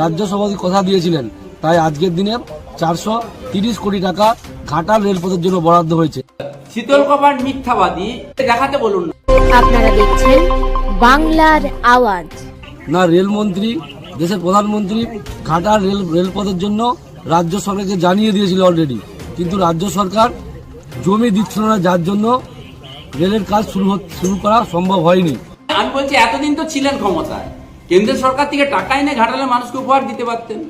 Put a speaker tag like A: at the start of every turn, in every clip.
A: রাজ্য সভাপতি কথা দিয়েছিলেন, তাই আজকের দিনে 430 কোটি টাকা ঘাটাল রেলপথের জন্য বরাদ্দ হয়েছে।
B: শীতল কুমার মিথ্যাবাদী দেখাতে বলুন না।
C: আপনারা দেখছেন বাংলার আওয়াজ।
A: না রেলমন্ত্রী, দেশের প্রধানমন্ত্রী ঘাটাল রেলপথের জন্য রাজ্য সরকারকে জানিয়ে দিয়েছিল অলরেডি, কিন্তু রাজ্য সরকার জমি দিচ্ছিল না, যার জন্য রেলের কাজ শুরু করা সম্ভব হয়নি।
B: আমি বলছি এতদিন তো ছিলেন ক্ষমতায়, কেন্দ্র সরকার থেকে টাকা এনে ঘাটালের মানুষকে উপহার দিতে পারতেন।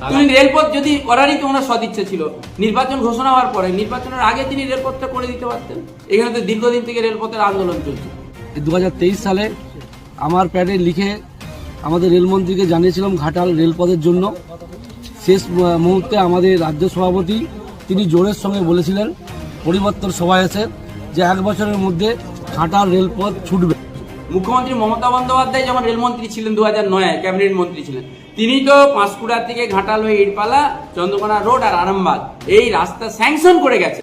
B: তিনি রেলপথ যদি করারই তো ওনার সদিচ্ছা ছিল, নির্বাচন ঘোষণা হওয়ার পরে, নির্বাচনের আগে তিনি রেলপথটা করে দিতে পারতেন। এখানে তো দীর্ঘদিন থেকে রেলপথের আন্দোলন চলছে।
A: 2023 সালে আমার প্যাডে লিখে আমাদের রেলমন্ত্রীকে জানিয়েছিলাম ঘাটাল রেলপথের জন্য। শেষ মুহূর্তে আমাদের রাজ্য সভাপতি তিনি জোরের সঙ্গে বলেছিলেন পরিবর্তন সভায় এসে যে 1 বছরের মধ্যে ঘাটাল রেলপথ ছুটবে।
B: মুখ্যমন্ত্রী মমতা বন্দ্যোপাধ্যায় যখন রেলমন্ত্রী ছিলেন 2009 ক্যাবিনেট মন্ত্রী ছিলেন, তিনি তো পাঁশকুড়া থেকে ঘাটাল হয়ে ইটপালা, চন্দ্রকোনা রোড আর আরামবাগ এই রাস্তা স্যাংশন করে গেছে।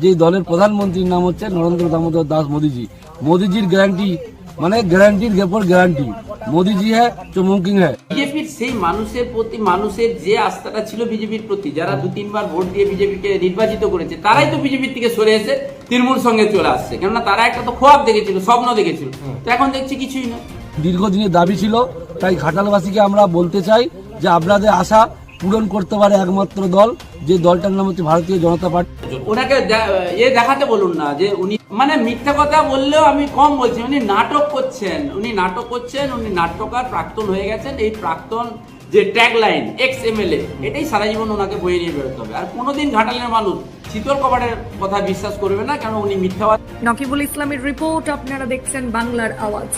A: যে দলের প্রধানমন্ত্রীর নাম হচ্ছে নরেন্দ্র দামোদর দাস মোদিজি। মোদিজির গ্যারান্টি মানে গ্যারান্টির উপর গ্যারান্টি, মোদিজি হ্যাঁ তো মুমকিন হ্যাঁ।
B: বিজেপির সেই মানুষের প্রতি মানুষের যে আস্থাটা ছিল বিজেপির প্রতি, যারা 2-3 বার ভোট দিয়ে বিজেপিকে নির্বাচিত করেছে, তারাই তো বিজেপির থেকে সরে এসে তৃণমূল সঙ্গে চলে আসছে। কেননা তারা একটা তো খোয়াব দেখেছিল, স্বপ্ন দেখেছিল, তো এখন দেখছি কিছুই না।
A: দীর্ঘদিনের দাবি ছিল, তাই ঘাটালবাসীকে আমরা বলতে চাই যে আপনাদের আশা পূরণ করতে পারে একমাত্র দল, যে দলটার নাম হচ্ছে ভারতীয় জনতা পার্টি।
B: ওনাকে দেখাতে বলুন না যে উনি মানে মিথ্যা কথা বললেও আমি কম বলছি, উনি নাটক করছেন, উনি নাট্যকার প্রাক্তন হয়ে গেছেন। এই প্রাক্তন যে ট্যাগলাইন এক্স এমএলএ, এটাই সারা জীবন ওনাকে বয়ে নিয়ে বেরোতে হবে। আর কোনোদিন ঘাটালের মানুষ শীতল কপাটের কথা বিশ্বাস করবে না, কেন উনি মিথ্যাবাদী।
D: নকিবুল ইসলামের রিপোর্ট, আপনারা দেখছেন বাংলার আওয়াজ।